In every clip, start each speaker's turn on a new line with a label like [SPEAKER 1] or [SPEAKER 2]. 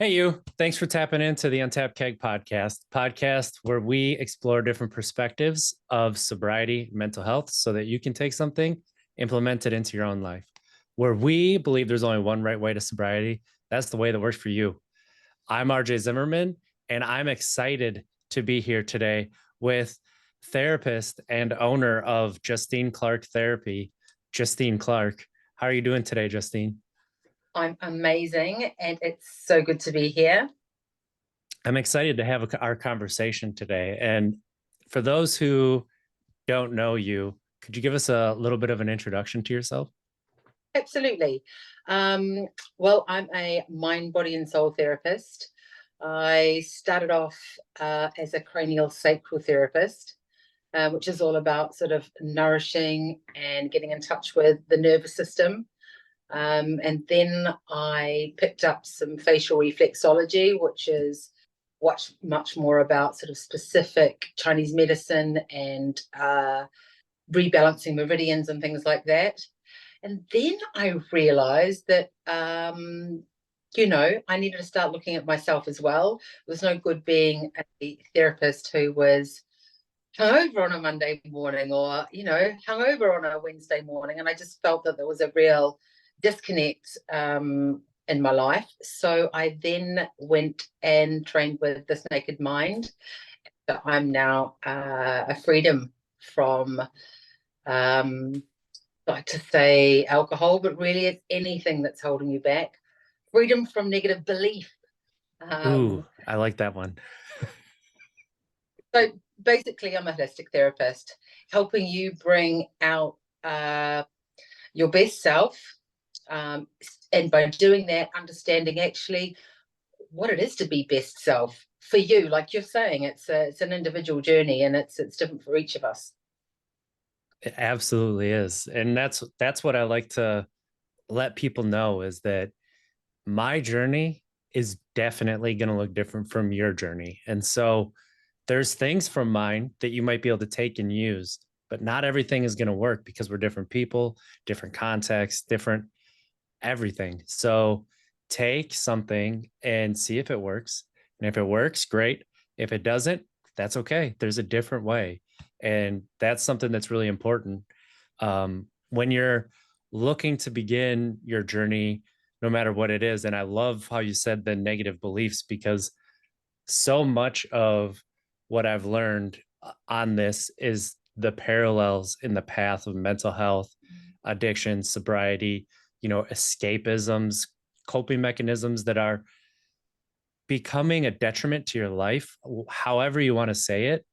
[SPEAKER 1] Hey, you. Thanks for tapping into the Untapped Keg podcast where we explore different perspectives of sobriety, mental health, so that you can take something, implement it into your own life. Where we believe there's only one right way to sobriety, that's the way that works for you. I'm RJ Zimmerman, and I'm excited to be here today with therapist and owner of Justine Clark Therapy, Justine Clark. How are you doing today, Justine?
[SPEAKER 2] I'm amazing, and it's so good to be here.
[SPEAKER 1] I'm excited to have our conversation today. And for those who don't know you, could you give us a little bit of an introduction to yourself?
[SPEAKER 2] Absolutely. Well, I'm a mind, body, and soul therapist. I started off as a cranial sacral therapist, which is all about sort of nourishing and getting in touch with the nervous system. And then I picked up some facial reflexology, which is what's much more about sort of specific Chinese medicine and rebalancing meridians and things like that. And then I realized that, I needed to start looking at myself as well. It was no good being a therapist who was hungover on a Monday morning or, hungover on a Wednesday morning. And I just felt that there was a real disconnect in my life. So I then went and trained with This Naked Mind. So I'm now a freedom from like to say alcohol, but really it's anything that's holding you back. Freedom from negative belief.
[SPEAKER 1] Ooh,
[SPEAKER 2] Um,
[SPEAKER 1] I like that one.
[SPEAKER 2] so basically, I'm a holistic therapist, helping you bring out your best self. Um, and by doing that, understanding actually what it is to be best self for you. Like you're saying, it's an individual journey, and it's different for each of us.
[SPEAKER 1] It absolutely is. And that's what I like to let people know is that my journey is definitely going to look different from your journey. And so there's things from mine that you might be able to take and use, but not everything is going to work because we're different people, different contexts, different everything. So take something and see if it works. And if it works, great. If it doesn't, that's okay. There's a different way. And that's something that's really important. When you're looking to begin your journey, no matter what it is. And I love how you said the negative beliefs because so much of what I've learned on this is the parallels in the path of mental health, addiction, sobriety, escapisms, coping mechanisms that are becoming a detriment to your life, however you want to say it.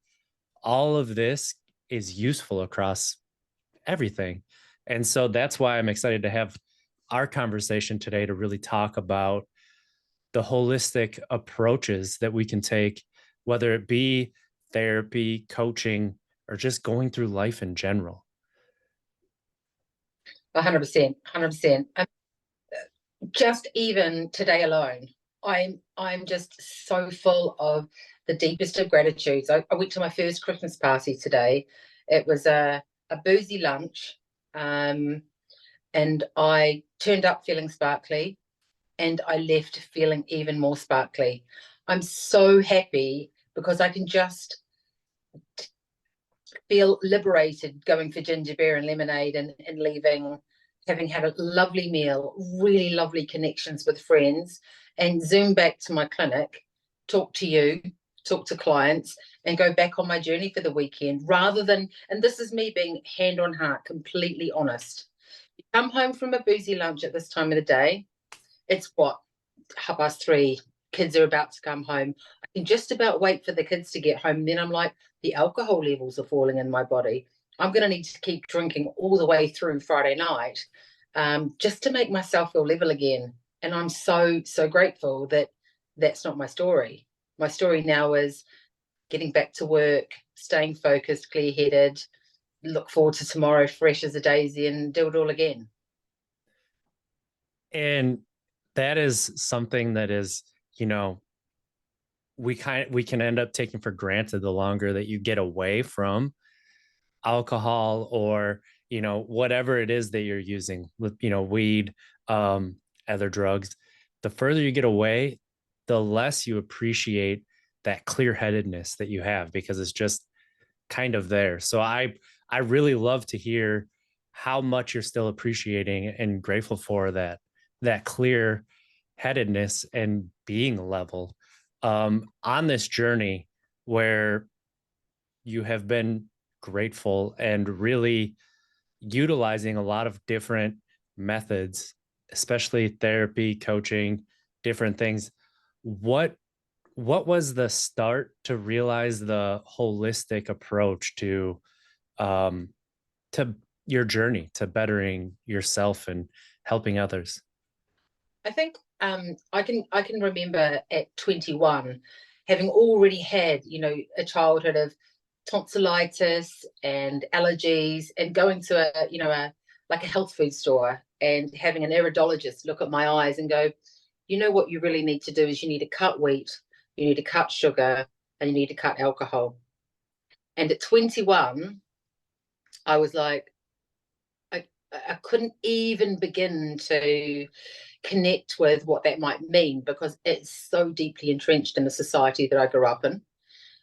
[SPEAKER 1] All of this is useful across everything. And so that's why I'm excited to have our conversation today to really talk about the holistic approaches that we can take, whether it be therapy, coaching, or just going through life in general.
[SPEAKER 2] 100%, 100%. Just even today alone, I'm just so full of the deepest of gratitudes. I went to my first Christmas party today. It was a boozy lunch, um, and I turned up feeling sparkly, and I left feeling even more sparkly. I'm so happy because I can just feel liberated going for ginger beer and lemonade and leaving, having had a lovely meal, really lovely connections with friends, and zoom back to my clinic, talk to you, talk to clients, and go back on my journey for the weekend rather than, and this is me being hand on heart, completely honest. You come home from a boozy lunch at this time of the day, it's what, 3:30, kids are about to come home. I can just about wait for the kids to get home. Then I'm like, the alcohol levels are falling in my body. I'm going to need to keep drinking all the way through Friday night, just to make myself feel level again. And I'm so, so grateful that that's not my story. My story now is getting back to work, staying focused, clear headed, look forward to tomorrow fresh as a daisy and do it all again.
[SPEAKER 1] And that is something that is, you know, we can end up taking for granted the longer that you get away from alcohol or whatever it is that you're using with weed, other drugs. The further you get away, the less you appreciate that clear-headedness that you have because it's just kind of there. So I really love to hear how much you're still appreciating and grateful for that clear headedness and being level on this journey where you have been grateful and really utilizing a lot of different methods, especially therapy, coaching, different things. What what was the start to realize the holistic approach um to your journey to bettering yourself and helping others?
[SPEAKER 2] I think I can remember at 21 having already had, a childhood of tonsillitis and allergies, and going to a like a health food store and having an iridologist look at my eyes and go, what you really need to do is you need to cut wheat, you need to cut sugar, and you need to cut alcohol. And at 21, I was like, I couldn't even begin to connect with what that might mean, because it's so deeply entrenched in the society that I grew up in,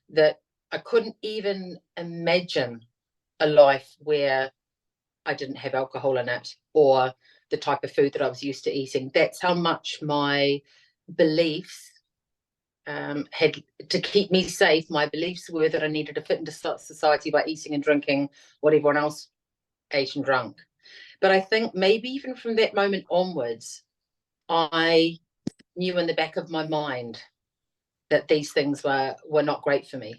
[SPEAKER 2] that I couldn't even imagine a life where I didn't have alcohol in it, or the type of food that I was used to eating. That's how much my beliefs had to keep me safe. My beliefs were that I needed to fit into society by eating and drinking what everyone else ate and drunk. But I think maybe even from that moment onwards, I knew in the back of my mind that these things were not great for me.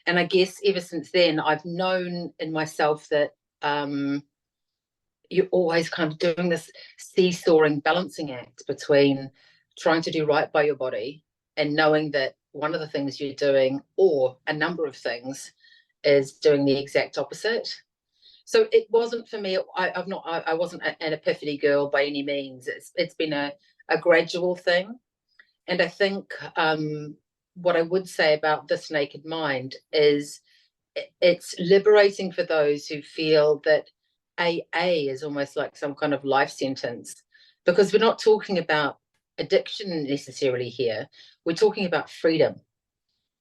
[SPEAKER 2] And I guess ever since then, I've known in myself that you're always kind of doing this seesawing balancing act between trying to do right by your body and knowing that one of the things you're doing, or a number of things, is doing the exact opposite. So it wasn't for me. I wasn't an epiphany girl by any means. It's been a gradual thing. And I think what I would say about This Naked Mind is it's liberating for those who feel that AA is almost like some kind of life sentence, because we're not talking about addiction necessarily here. We're talking about freedom.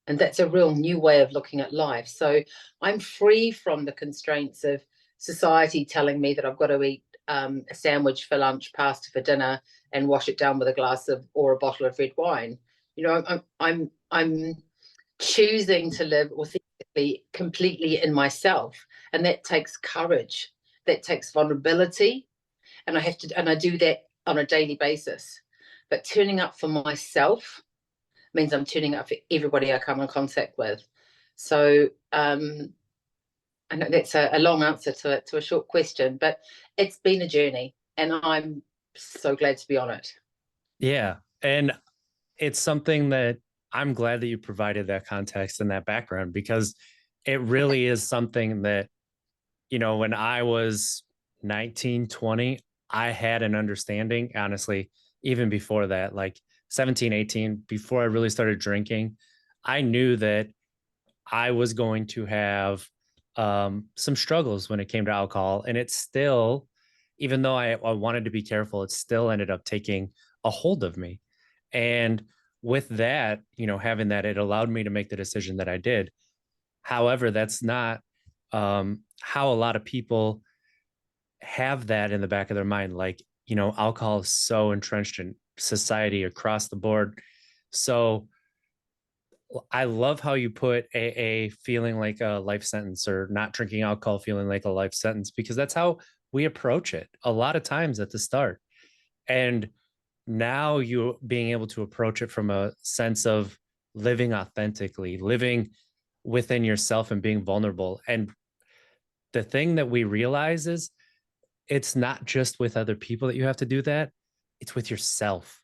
[SPEAKER 2] And that's a real new way of looking at life. So I'm free from the constraints of society telling me that I've got to eat a sandwich for lunch, pasta for dinner, and wash it down with a glass of or a bottle of red wine. I'm choosing to live authentically, completely in myself, and that takes courage. That takes vulnerability, and I do that on a daily basis. But turning up for myself means I'm tuning up for everybody I come in contact with. So I know that's a long answer to a short question, but it's been a journey, and I'm so glad to be on it.
[SPEAKER 1] Yeah. And it's something that I'm glad that you provided that context and that background because it really is something that, when I was 19, 20, I had an understanding, honestly, even before that, like 17, 18, before I really started drinking, I knew that I was going to have some struggles when it came to alcohol. And it's still, even though I wanted to be careful, it still ended up taking a hold of me. And with that, having that, it allowed me to make the decision that I did. However, that's not how a lot of people have that in the back of their mind. Like, alcohol is so entrenched in society across the board. So I love how you put AA feeling like a life sentence or not drinking alcohol feeling like a life sentence because that's how we approach it a lot of times at the start. And now you being able to approach it from a sense of living authentically, living within yourself and being vulnerable. And the thing that we realize is it's not just with other people that you have to do that, it's with yourself.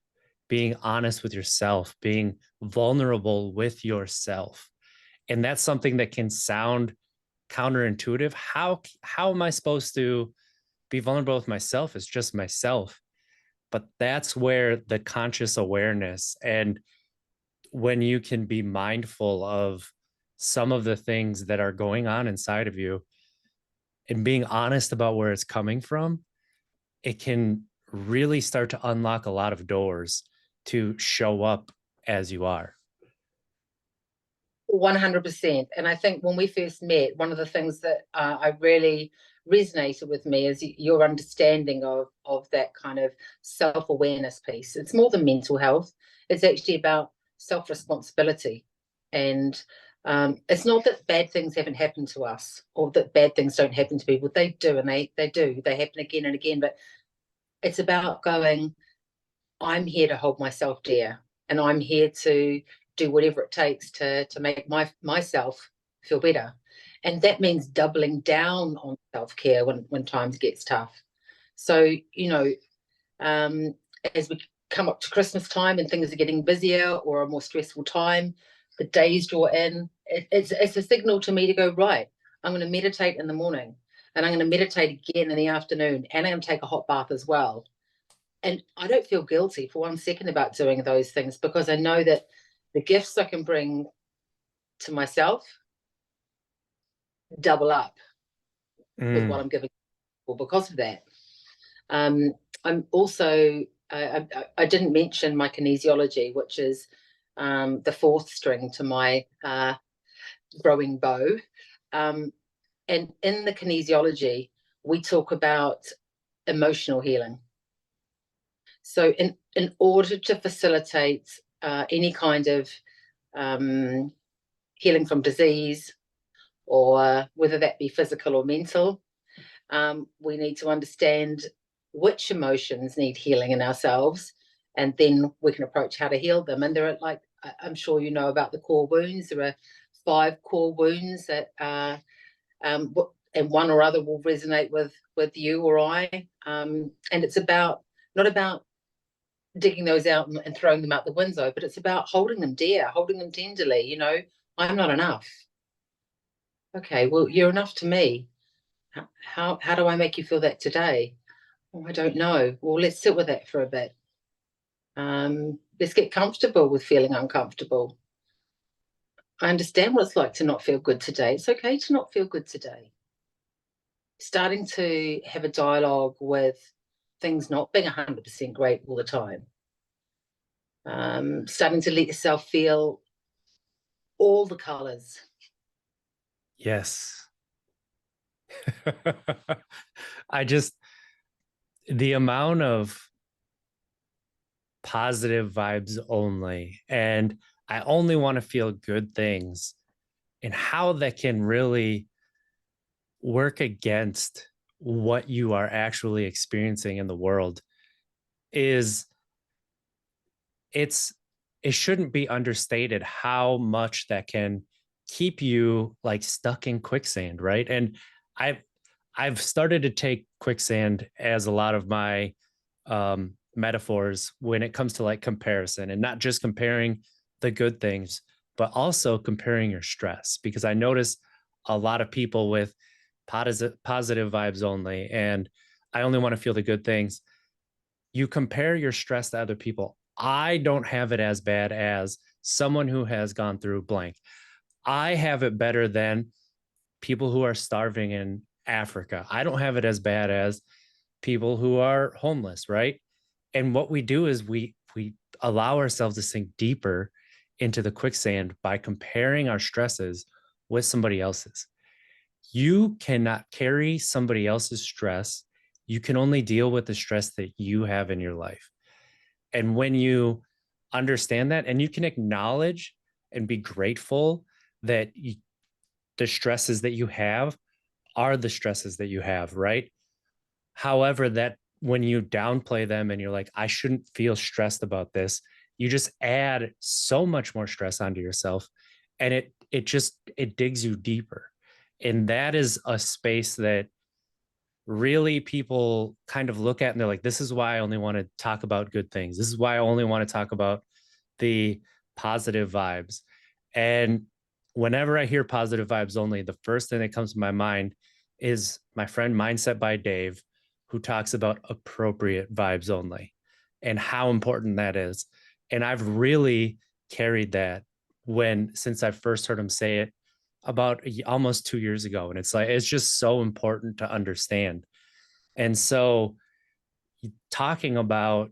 [SPEAKER 1] Being honest with yourself, being vulnerable with yourself. And that's something that can sound counterintuitive. How am I supposed to be vulnerable with myself? It's just myself. But that's where the conscious awareness and when you can be mindful of some of the things that are going on inside of you and being honest about where it's coming from, it can really start to unlock a lot of doors to show up as you are.
[SPEAKER 2] 100%. And I think when we first met, one of the things that I really resonated with me is your understanding of that kind of self-awareness piece. It's more than mental health. It's actually about self-responsibility. And it's not that bad things haven't happened to us or that bad things don't happen to people. They do, and they do. They happen again and again. But it's about going, I'm here to hold myself dear, and I'm here to do whatever it takes to make myself feel better. And that means doubling down on self-care when times gets tough. So, um, as we come up to Christmas time and things are getting busier or a more stressful time, the days draw in, it's a signal to me to go, right, I'm going to meditate in the morning, and I'm going to meditate again in the afternoon, and I'm going to take a hot bath as well. And I don't feel guilty for 1 second about doing those things, because I know that the gifts I can bring to myself double up with what
[SPEAKER 1] Mm,
[SPEAKER 2] I'm giving people because of that. Um, I'm also, I didn't mention my kinesiology, which is the fourth string to my growing bow. Um, and in the kinesiology, we talk about emotional healing. So, in order to facilitate any kind of um, healing from disease, or whether that be physical or mental, we need to understand which emotions need healing in ourselves, and then we can approach how to heal them. And there are, like, I'm sure you know about the core wounds. There are 5 core wounds that and one or other will resonate with you or I. And it's about, not about digging those out and throwing them out the window, but it's about holding them dear, holding them tenderly. I'm not enough. Okay, well, you're enough to me. How do I make you feel that today? Oh, I don't know. Well, let's sit with that for a bit. Let's get comfortable with feeling uncomfortable. I understand what it's like to not feel good today. It's okay to not feel good today. Starting to have a dialogue with things not being 100% great all the time. Starting to let yourself feel all the colors.
[SPEAKER 1] yes. I just, the amount of positive vibes only, and I only want to feel good things, and how that can really work against what you are actually experiencing in the world is, it's it shouldn't be understated how much that can keep you like stuck in quicksand, right? And i've I've started to take quicksand as a lot of my metaphors when it comes to like comparison, and not just comparing the good things, but also comparing your stress, because I notice a lot of people with positive vibes only, and I only want to feel the good things. You compare your stress to other people. I don't have it as bad as someone who has gone through blank. I have it better than people who are starving in Africa. I don't have it as bad as people who are homeless, right? And what we do is we allow ourselves to sink deeper into the quicksand by comparing our stresses with somebody else's. You cannot carry somebody else's stress. You can only deal with the stress that you have in your life. And when you understand that, and you can acknowledge and be grateful that the stresses that you have are the stresses that you have, right? However, that when you downplay them and you're like, I shouldn't feel stressed about this, you just add so much more stress onto yourself. And it digs you deeper. And that is a space that really people kind of look at and they're like, this is why I only want to talk about good things. This is why I only want to talk about the positive vibes. And whenever I hear positive vibes only, the first thing that comes to my mind is my friend Mindset by Dave, who talks about appropriate vibes only and how important that is. And I've really carried that since I first heard him say it about almost 2 years ago. And it's like, it's just so important to understand. And so talking about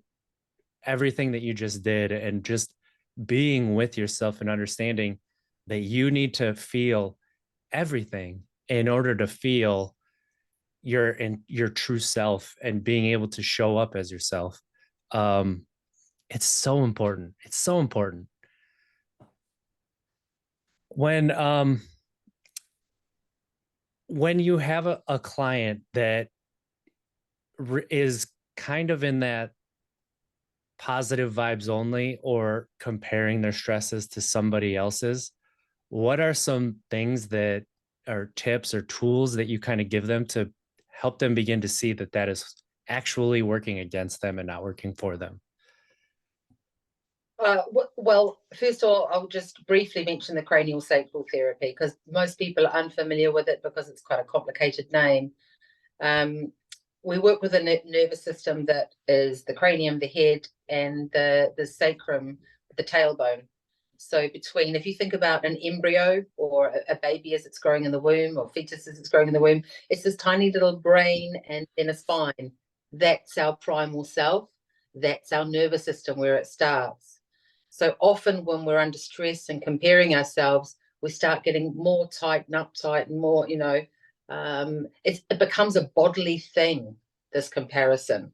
[SPEAKER 1] everything that you just did, and just being with yourself and understanding that you need to feel everything in order to feel your true self and being able to show up as yourself. um it's so important, it's so important. When um when you have a client that is kind of in that positive vibes only or comparing their stresses to somebody else's, what are some things that are tips or tools that you kind of give them to help them begin to see that that is actually working against them and not working for them?
[SPEAKER 2] Well, first of all, I'll just briefly mention the cranial sacral therapy because most people are unfamiliar with it because it's quite a complicated name. Um, we work with a nervous system that is the cranium, the head, and the sacrum, the tailbone. So between, if you think about an embryo or a baby as it's growing in the womb, or fetus as it's growing in the womb, it's this tiny little brain and then a spine. That's our primal self. That's our nervous system where it starts. So often when we're under stress and comparing ourselves, we start getting more tight and uptight and more, it becomes a bodily thing, this comparison.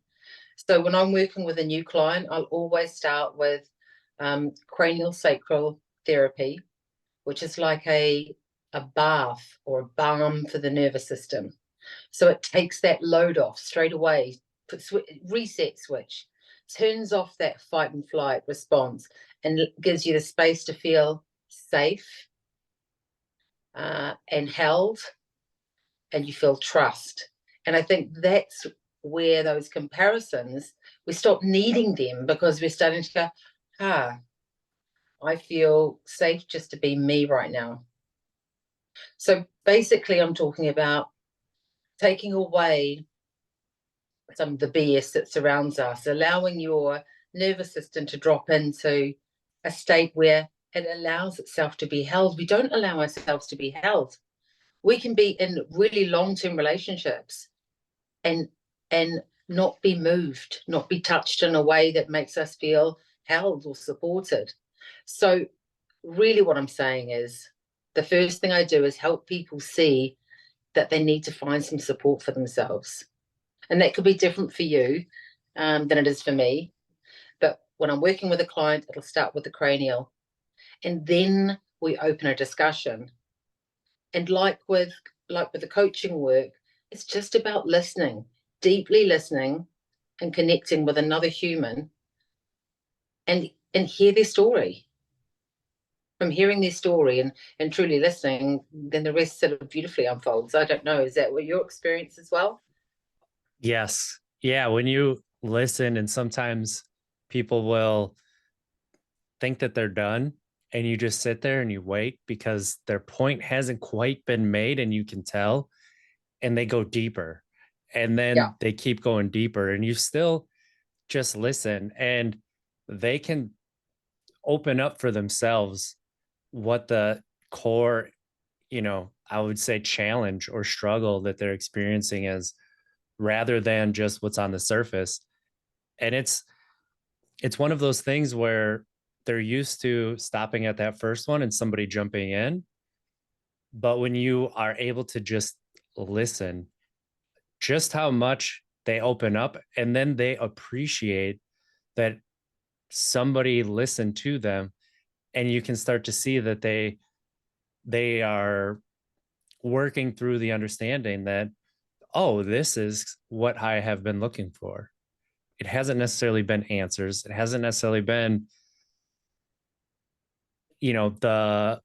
[SPEAKER 2] So when I'm working with a new client, I'll always start with cranial sacral therapy, which is like a bath or a balm for the nervous system. So it takes that load off straight away, puts reset switch, turns off that fight and flight response, and gives you the space to feel safe and held, and you feel trust. And I think that's where those comparisons, we stop needing them because we're starting to go, ah, I feel safe just to be me right now. So basically, I'm talking about taking away some of the BS that surrounds us, allowing your nervous system to drop into a state where it allows itself to be held. We don't allow ourselves to be held. We can be in really long-term relationships and and not be moved, not be touched in a way that makes us feel held or supported. So really what I'm saying is the first thing I do is help people see that they need to find some support for themselves. And that could be different for you than it is for me. But when I'm working with a client, it'll start with the cranial. And then we open a discussion. And like with the coaching work, it's just about listening, deeply listening and connecting with another human and hear their story. From hearing their story and truly listening, then the rest sort of beautifully unfolds. I don't know. Is that what your experience as well?
[SPEAKER 1] Yes. Yeah. When you listen, and sometimes people will think that they're done, and you just sit there and you wait because their point hasn't quite been made, and you can tell, and they go deeper, and
[SPEAKER 2] Yeah.
[SPEAKER 1] then they keep going deeper, and you still just listen, and they can open up for themselves what the core, I would say challenge or struggle that they're experiencing is, rather than just what's on the surface. And it's one of those things where they're used to stopping at that first one and somebody jumping in. But when you are able to just listen, just how much they open up, and then they appreciate that somebody listened to them, and you can start to see that they are working through the understanding that, oh, this is what I have been looking for. It hasn't necessarily been answers. It hasn't necessarily been, the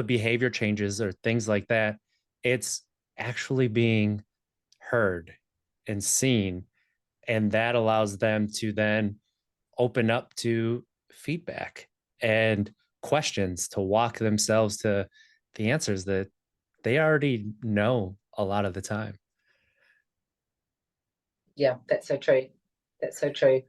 [SPEAKER 1] behavior changes or things like that. It's actually being heard and seen. And that allows them to then open up to feedback and questions, to walk themselves to the answers that they already know a lot of the time.
[SPEAKER 2] Yeah, that's so true. That's so true.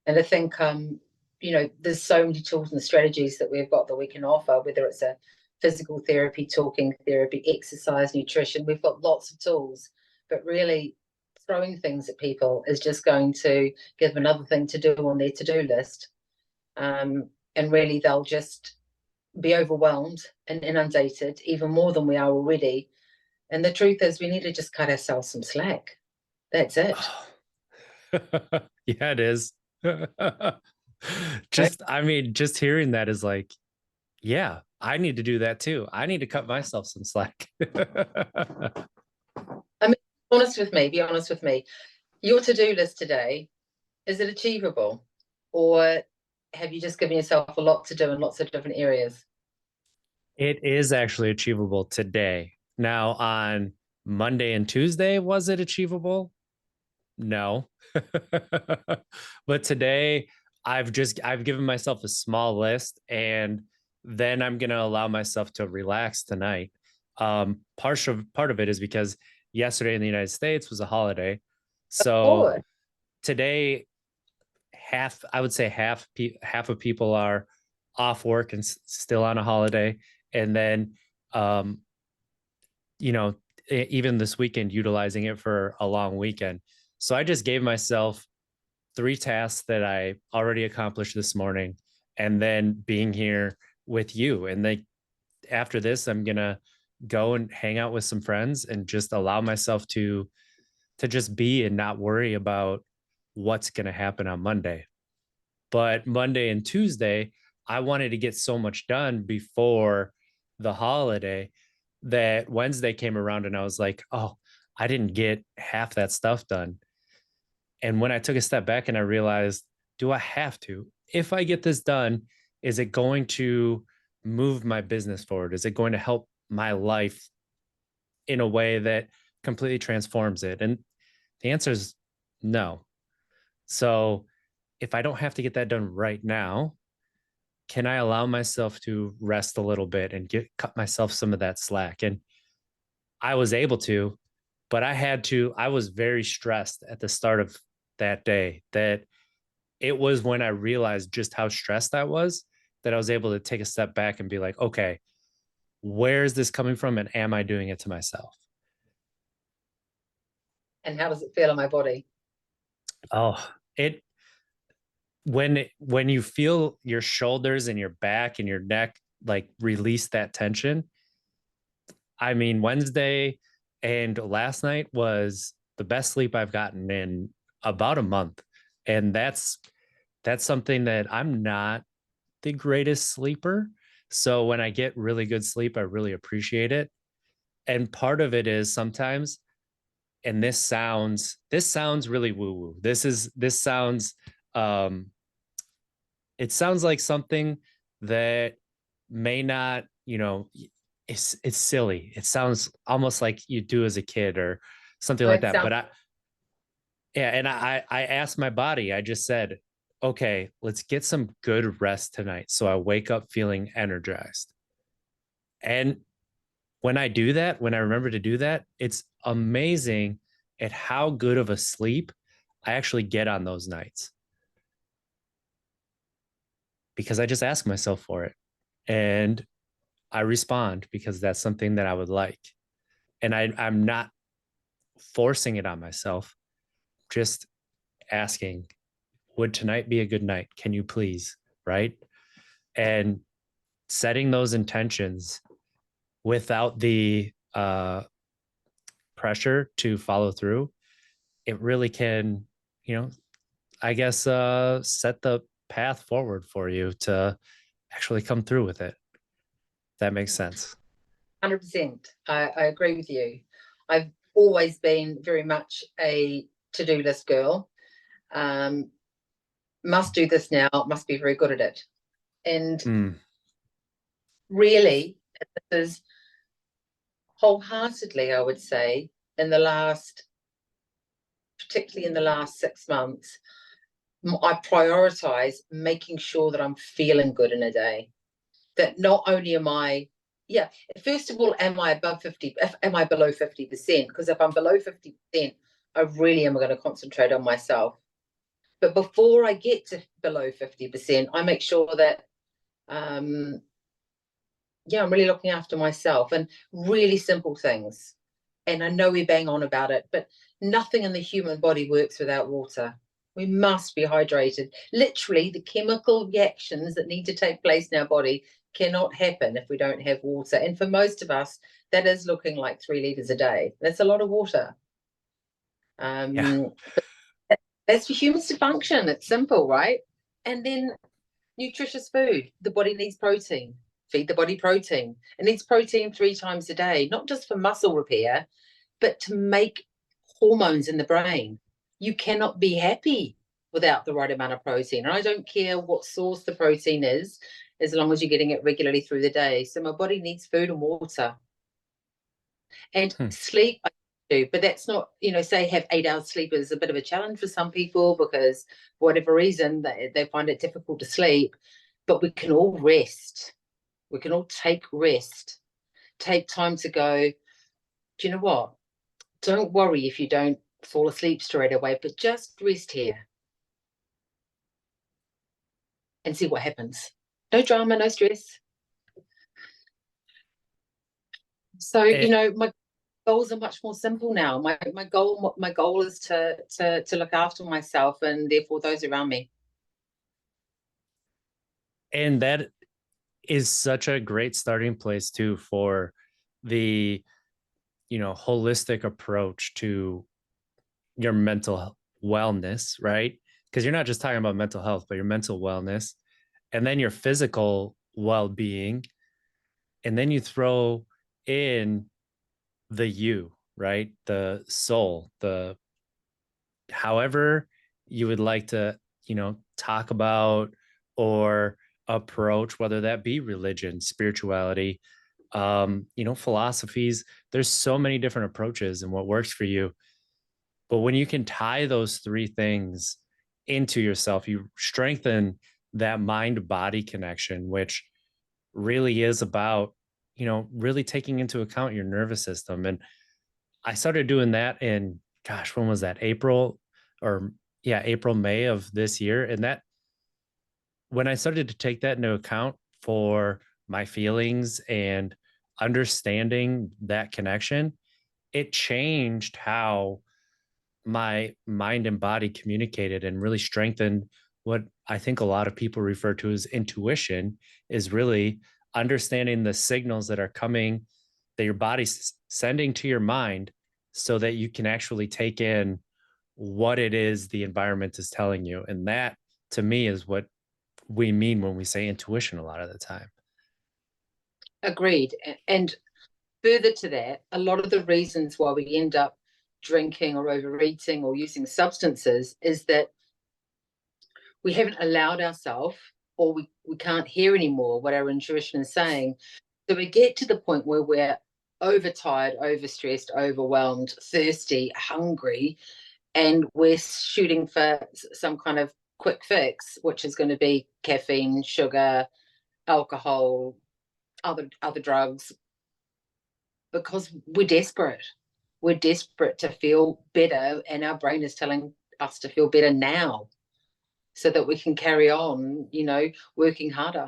[SPEAKER 2] And I think there's so many tools and strategies that we've got that we can offer, whether it's a physical therapy, talking therapy, exercise, nutrition. We've got lots of tools, but really throwing things at people is just going to give them another thing to do on their to-do list. And really they'll just be overwhelmed and inundated even more than we are already. And the truth is, we need to just cut ourselves some slack. That's it.
[SPEAKER 1] Oh. Yeah, it is.
[SPEAKER 2] Right?
[SPEAKER 1] Just, I mean, just hearing that is like, yeah, I need to do that too. I need to cut myself some slack.
[SPEAKER 2] I mean, honest with me, be honest with me. Your to-do list today, is it achievable? Or have you just given yourself a lot to do in lots of different areas?
[SPEAKER 1] It is actually achievable today. Now, on Monday and Tuesday, was it achievable? No. But today, I've given myself a small list, and then I'm gonna allow myself to relax tonight. Part of it is because yesterday in the United States was a holiday. So
[SPEAKER 2] Or
[SPEAKER 1] today, I would say half of people are off work and still on a holiday, and then um you know even this weekend utilizing it for a long weekend. So I just gave myself 3 tasks that I already accomplished this morning, and then being here with you. And then after this, I'm gonna go and hang out with some friends and just allow myself to just be and not worry about what's gonna happen on Monday. But Monday and Tuesday, I wanted to get so much done before the holiday that Wednesday came around and I was like, oh, I didn't get half that stuff done. And when I took a step back and I realized, do I have to? If I get this done, is it going to move my business forward? Is it going to help my life in a way that completely transforms it? And the answer is no. So if I don't have to get that done right now, can I allow myself to rest a little bit and cut myself some of that slack? And I was able to, but I was very stressed at the start of that day. That it was when I realized just how stressed I was that I was able to take a step back and be like, okay, where is this coming from? And am I doing it to myself?
[SPEAKER 2] and how does it feel in my body?
[SPEAKER 1] Oh, it when you feel your shoulders and your back and your neck like release that tension. I mean, Wednesday and last night was the best sleep I've gotten in about a month. And that's something that I'm not the greatest sleeper. So when I get really good sleep, I really appreciate it. And part of it is sometimes, and this sounds really woo-woo. This sounds um it sounds like something that may not, it's silly. It sounds almost like you do as a kid or something
[SPEAKER 2] Oh,
[SPEAKER 1] like
[SPEAKER 2] it
[SPEAKER 1] that.
[SPEAKER 2] sounds
[SPEAKER 1] But I asked my body, I just said, okay, let's get some good rest tonight. So I wake up feeling energized. And when I do that, when I remember to do that, it's amazing at how good of a sleep I actually get on those nights because I just ask myself for it. And I respond because that's something that I would like. And I'm not forcing it on myself, just asking, would tonight be a good night? Can you please? Right. And setting those intentions without the pressure to follow through, it really can, you know, I guess set the path forward for you to actually come through with it. That makes sense.
[SPEAKER 2] 100%. I agree with you. I've always been very much a to-do list girl. Um, must do this now, must be very good at it. And
[SPEAKER 1] Mm,
[SPEAKER 2] really, this is wholeheartedly, I would say, in the last, particularly in the last 6 months, I prioritize making sure that I'm feeling good in a day. That not only am I, yeah, first of all, am I above 50, am I below 50%? Because if I'm below 50%, I really am going to concentrate on myself. But before I get to below 50%, I make sure that, um, yeah, I'm really looking after myself and really simple things. And I know we bang on about it, but nothing in the human body works without water. We must be hydrated. Literally, the chemical reactions that need to take place in our body cannot happen if we don't have water. And for most of us, that is looking like 3 liters a day. That's a lot of water.
[SPEAKER 1] Yeah.
[SPEAKER 2] But that's for humans to function. It's simple, right? And then nutritious food. The body needs protein. Feed the body protein. It needs protein 3 times a day, not just for muscle repair, but to make hormones in the brain. You cannot be happy without the right amount of protein. And I don't care what source the protein is, as long as you're getting it regularly through the day. So my body needs food and water. And
[SPEAKER 1] Hmm.
[SPEAKER 2] sleep, I do, but that's not, say have 8 hours sleep is a bit of a challenge for some people because for whatever reason they find it difficult to sleep. But we can all rest. We can all take rest. Take time to go, do you know what? Don't worry if you don't fall asleep straight away, but just rest here and see what happens. No drama, no stress. So,
[SPEAKER 1] It,
[SPEAKER 2] my goals are much more simple now. My goal is to look after myself and therefore those around me.
[SPEAKER 1] and that is such a great starting place too for the, holistic approach to your mental wellness, right? Because you're not just talking about mental health, but your mental wellness, and then your physical well-being, and then you throw in the you, right? The soul, the however you would like to, talk about or approach, whether that be religion, spirituality, philosophies. There's so many different approaches and what works for you. But when you can tie those three things into yourself, you strengthen that mind body connection, which really is about, really taking into account your nervous system. And I started doing that in, gosh, when was that? April or yeah, April, May of this year. And that, when I started to take that into account for my feelings and understanding that connection, it changed how my mind and body communicated and really strengthened what I think a lot of people refer to as intuition, is really understanding the signals that are coming, that your body's sending to your mind, so that you can actually take in what it is the environment is telling you. And that to me is what we mean when we say intuition a lot of the time.
[SPEAKER 2] Agreed. And further to that, a lot of the reasons why we end up drinking or overeating or using substances is that we haven't allowed ourselves, or we can't hear anymore what our intuition is saying. So we get to the point where we're overtired, overstressed, overwhelmed, thirsty, hungry, and we're shooting for some kind of quick fix, which is going to be caffeine, sugar, alcohol, other drugs, because we're desperate. We're desperate to feel better, and our brain is telling us to feel better now so that we can carry on, working harder.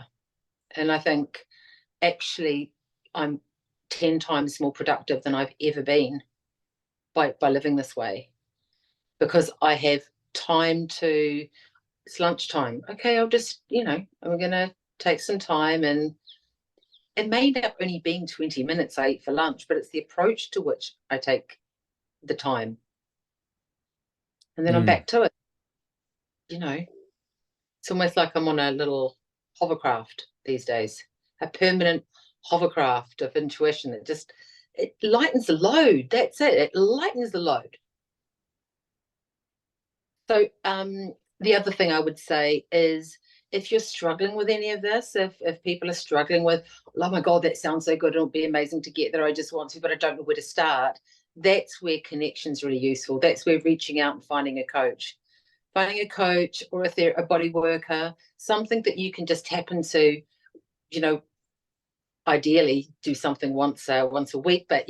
[SPEAKER 2] And I think actually I'm 10 times more productive than I've ever been by living this way, because I have time to, it's lunchtime. Okay, I'll just, I'm going to take some time, and it may end up only being 20 minutes I eat for lunch, but it's the approach to which I take the time. And then I'm
[SPEAKER 1] Mm.
[SPEAKER 2] back to it. It's almost like I'm on a little hovercraft these days, a permanent hovercraft of intuition that just, it lightens the load. That's it. It lightens the load. So the other thing I would say is, if you're struggling with any of this, if people are struggling with, oh my God, that sounds so good, it'll be amazing to get there, I just want to, but I don't know where to start. That's where connection's really useful. That's where reaching out and finding a coach. Finding a coach, or if they're a body worker, something that you can just tap into, you know, ideally do something once a week, but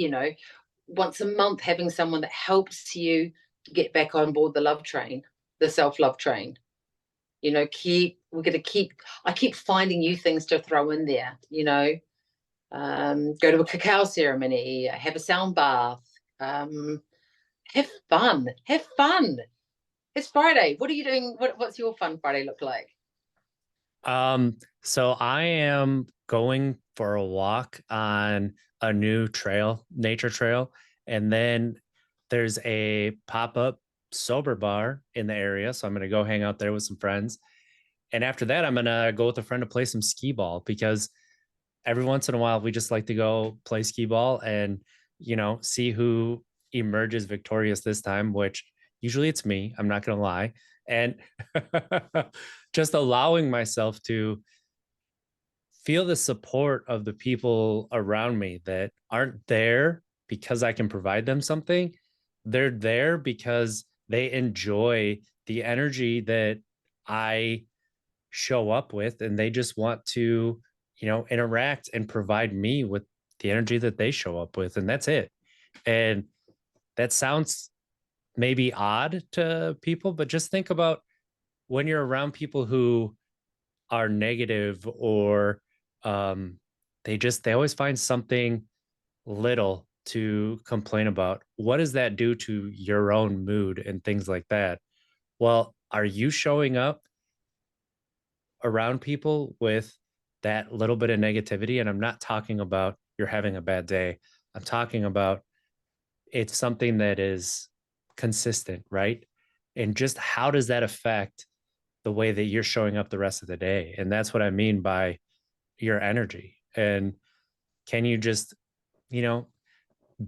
[SPEAKER 2] once a month, having someone that helps you get back on board the love train, the self-love train. We're going to keep, I keep finding new things to throw in there, go to a cacao ceremony, have a sound bath, have fun. It's Friday. What are you doing? What's your fun Friday look like?
[SPEAKER 1] So I am going for a walk on a new trail, nature trail, and then there's a pop-up sober bar in the area. So I'm gonna go hang out there with some friends. And after that, I'm gonna go with a friend to play some skee ball because every once in a while we just like to go play skee ball and see who emerges victorious this time, which usually it's me, I'm not gonna lie. And just allowing myself to feel the support of the people around me that aren't there because I can provide them something. They're there because they enjoy the energy that I show up with, and they just want to, interact and provide me with the energy that they show up with. And that's it. And that sounds maybe odd to people, but just think about when you're around people who are negative, or um, they always find something little to complain about. What does that do to your own mood and things like that? Well, are you showing up around people with that little bit of negativity? And I'm not talking about you're having a bad day. I'm talking about it's something that is consistent, right? And just how does that affect the way that you're showing up the rest of the day? And that's what I mean by your energy. And can you just, you know,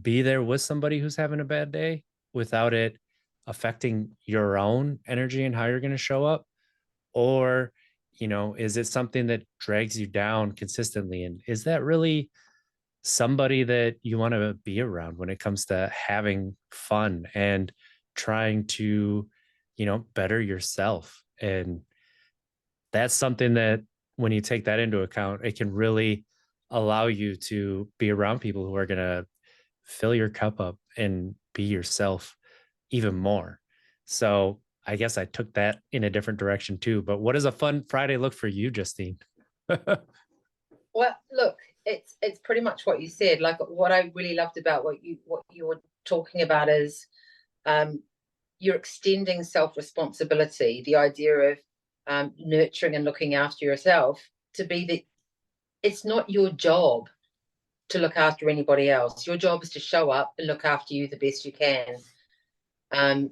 [SPEAKER 1] be there with somebody who's having a bad day without it affecting your own energy and how you're going to show up? Or, is it something that drags you down consistently? And is that really somebody that you want to be around when it comes to having fun and trying to, better yourself? And that's something that when you take that into account, it can really allow you to be around people who are going to fill your cup up and be yourself even more. So I guess I took that in a different direction too. But what does a fun Friday look for you, Justine?
[SPEAKER 2] Well, look, it's pretty much what you said. Like what I really loved about what you were talking about is um you're extending self-responsibility, the idea of nurturing and looking after yourself to be the it's not your job to look after anybody else. Your job is to show up and look after you the best you can.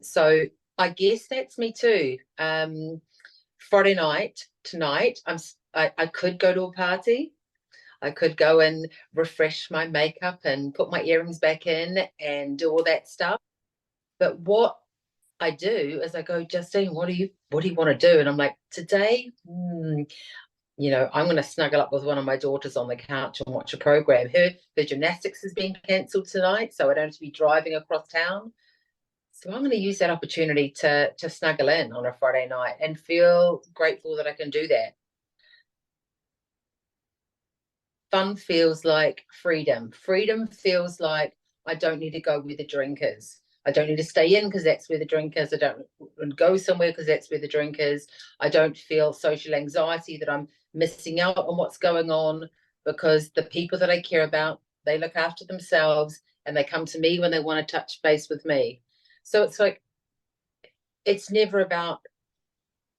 [SPEAKER 2] So I guess that's me too. Friday night tonight, I could go to a party. I could go and refresh my makeup and put my earrings back in and do all that stuff. But what I do is I go, Justine, what do you want to do? And I'm like, today, I'm going to snuggle up with one of my daughters on the couch and watch a program. Her gymnastics has been cancelled tonight, so I don't have to be driving across town. So I'm going to use that opportunity to snuggle in on a Friday night and feel grateful that I can do that. Fun feels like freedom. Freedom feels like I don't need to go where the drink is. I don't need to stay in because that's where the drink is. I don't go somewhere because that's where the drink is. I don't feel social anxiety that I'm missing out on what's going on because the people that I care about, they look after themselves and they come to me when they want to touch base with me. So it's like it's never about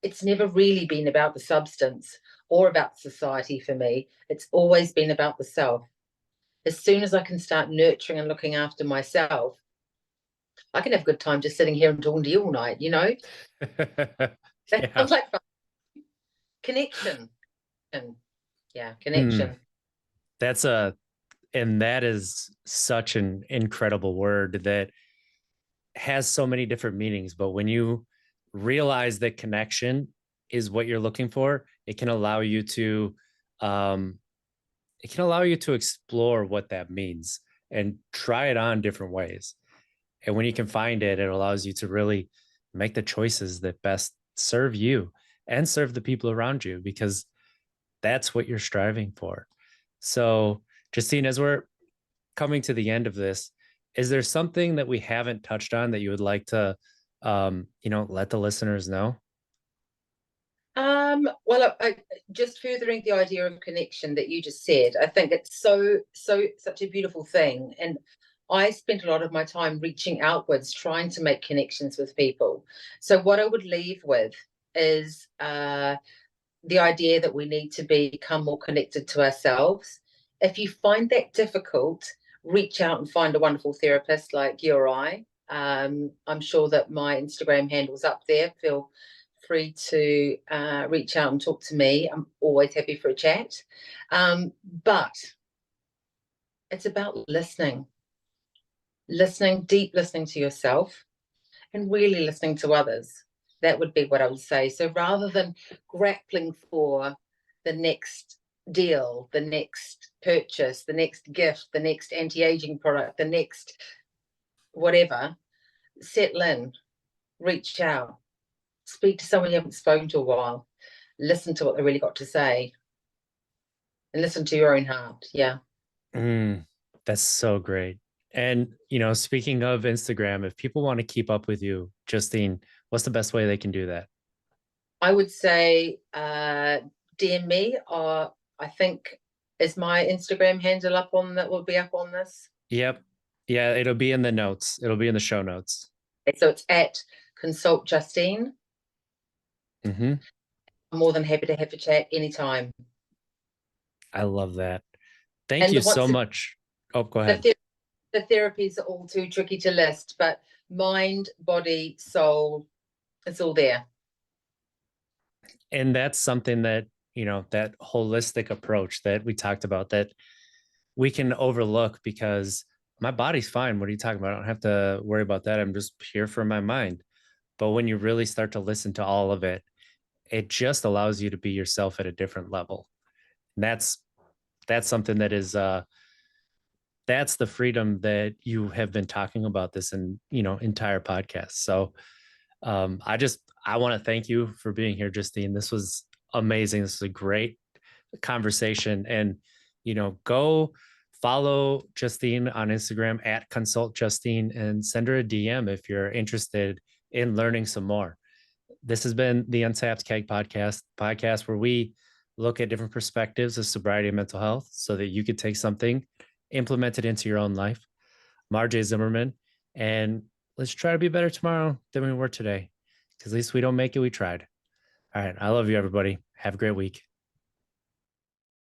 [SPEAKER 2] it's never really been about the substance or about society for me. It's always been about the self. As soon as I can start nurturing and looking after myself, I can have a good time just sitting here and talking to you all night. That
[SPEAKER 1] Yeah.
[SPEAKER 2] sounds like fun. Connection. And yeah,
[SPEAKER 1] Hmm.
[SPEAKER 2] connection.
[SPEAKER 1] That's a, and that is such an incredible word that has so many different meanings. But when you realize that connection is what you're looking for, um, it can allow you to explore what that means and try it on different ways. And when you can find it, it allows you to really make the choices that best serve you and serve the people around you, because that's what you're striving for. So, Justine, as we're coming to the end of this, is there something that we haven't touched on that you would like to, let the listeners know?
[SPEAKER 2] Well, just furthering the idea of connection that you just said, I think it's such a beautiful thing. And I spent a lot of my time reaching outwards, trying to make connections with people. So, what I would leave with is the idea that we need to become more connected to ourselves. If you find that difficult, reach out and find a wonderful therapist like you or I. I'm sure that my Instagram handle's up there. Feel free to reach out and talk to me. I'm always happy for a chat. But it's about deep listening to yourself and really listening to others. That would be what I would say. So rather than grappling for the next deal, the next purchase, the next gift, the next anti-aging product, the next whatever, settle in, reach out, speak to someone you haven't spoken to a while, listen to what they really got to say, and listen to your own heart. Yeah.
[SPEAKER 1] Mm, that's so great. And, speaking of Instagram, if people want to keep up with you, Justine, what's the best way they can do that?
[SPEAKER 2] I would say DM me, or I think is my Instagram handle up on that, will be up on this.
[SPEAKER 1] Yep. Yeah, it'll be in the notes. It'll be in the show notes.
[SPEAKER 2] So it's at Consult Justine.
[SPEAKER 1] Hmm.
[SPEAKER 2] I'm more than happy to have a chat anytime.
[SPEAKER 1] I love that. Thank
[SPEAKER 2] And
[SPEAKER 1] you
[SPEAKER 2] the,
[SPEAKER 1] so
[SPEAKER 2] once
[SPEAKER 1] much. Oh, go
[SPEAKER 2] the,
[SPEAKER 1] ahead.
[SPEAKER 2] ther- the therapies are all too tricky to list, but mind, body, soul, it's all there.
[SPEAKER 1] And that's something that, that holistic approach that we talked about that we can overlook because my body's fine. What are you talking about? I don't have to worry about that. I'm just here for my mind. But when you really start to listen to all of it, it just allows you to be yourself at a different level. And that's something that is that's the freedom that you have been talking about this and entire podcast. So I want to thank you for being here, Justine. This was amazing. This is a great conversation. And go follow Justine on Instagram at Consult Justine and send her a DM if you're interested in learning some more. This has been the Untapped Keg podcast where we look at different perspectives of sobriety and mental health so that you could take something, implement it into your own life. Marjay Zimmerman, and let's try to be better tomorrow than we were today. Because at least we don't make it, we tried. All right. I love you, everybody. Have a great week.